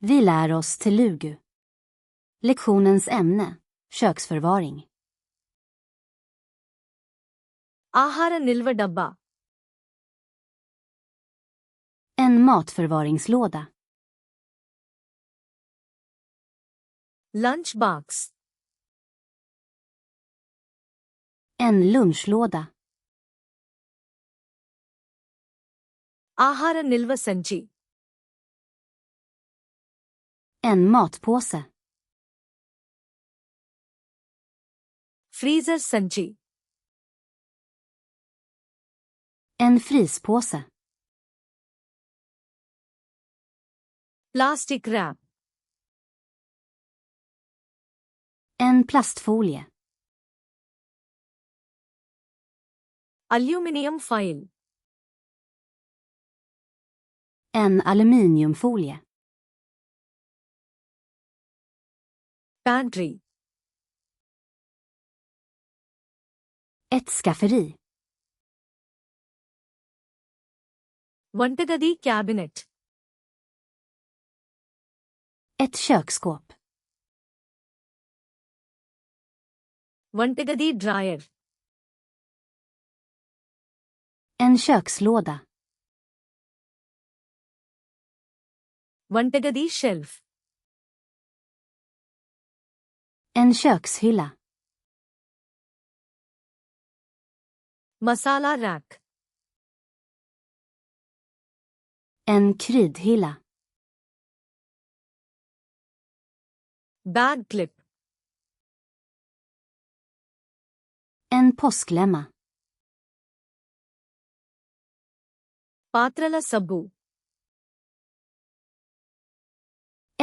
Vi lär oss Telugu. Lektionens ämne, köksförvaring. ఆహార నిల్వ డబ్బా. En matförvaringslåda. Lunch box. En lunchlåda. ఆహార నిల్వ సంచి. En matpåse. ఫ్రీజర్ సంచి. En fryspåse. Plastic wrap. En plastfolie. Aluminium foil. En aluminiumfolie. Pantry. Ett skafferi. వంటగది cabinet. Ett köksskåp. వంటగది drawer. En kökslåda. వంటగది షెల్ఫ్. En kökshylla. మసాలా rack. En kryddhylla. Bag clip. En påsklämma. పాత్రల సబ్బు.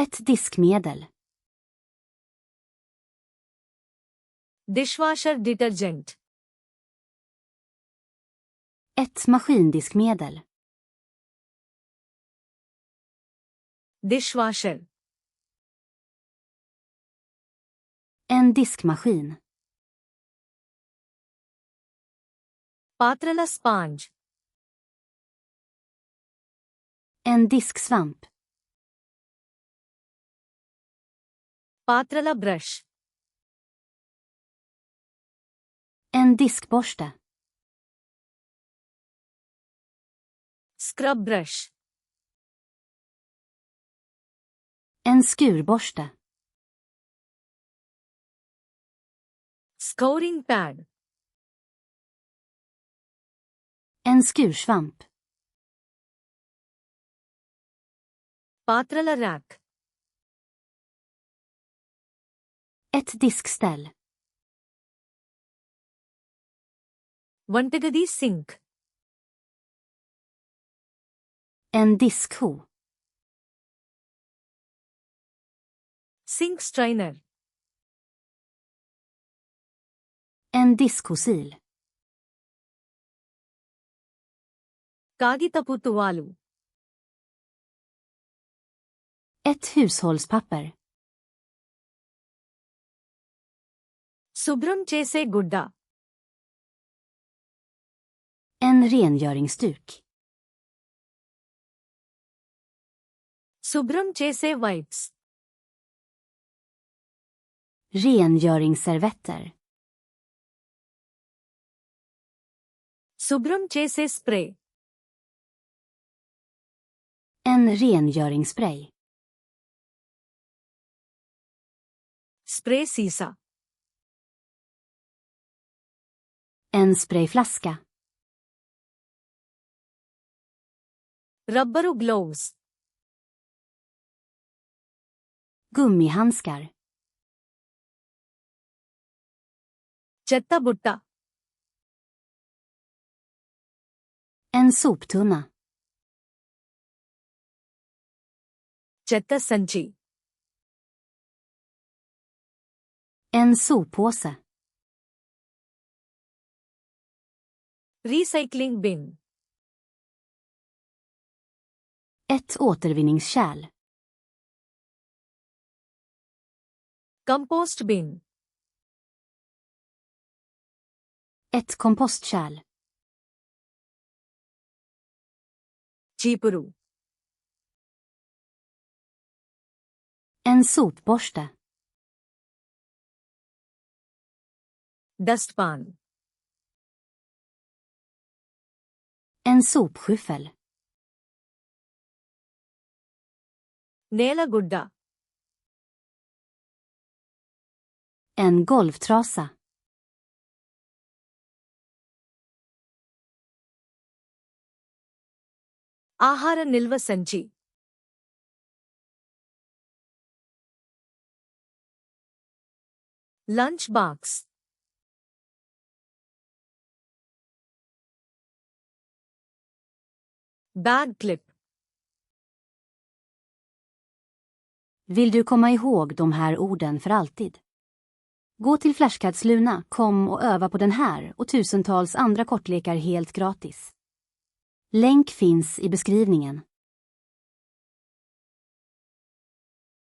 Ett diskmedel. Dishwasher detergent. Ett maskindiskmedel. Dishwasher. En diskmaskin. పాత్రల sponge. En disksvamp. పాత్రల brush. En diskborste. Scrub brush. En skurborste. Scouring pad. En skursvamp. పాత్రల rack. Ett diskställ. వంటగది sink. En diskho. Sink strainer. En diskhosil. కాగితపు తువాలు. Ett hushållspapper. శుభ్రం చేసే గుడ్డ. En rengöringsduk. శుభ్రం చేసే వైప్స్. Rengöringsservetter. శుభ్రం చేసే స్ప్రే. En rengöringsspray. స్ప్రే సీసా. En sprayflaska. రబ్బరు గ్లోవ్స్. Gummihandskar. చెత్త బుట్ట. En soptunna. చెత్త సంచి. En soppåse. Recycling bin. Ett återvinningskärl. Compost bin. Ett kompostkärl. చీపురు. En sopborste. Dustpan. En sopskyffel. Nelagudda. En golvtrasa. ఆహార నిల్వ సంచి. Lunch box. Bag clip. Vill du komma ihåg de här orden för alltid? Gå till Flashcards.com och öva på den här och tusentals andra kortlekar helt gratis. Länk finns i beskrivningen.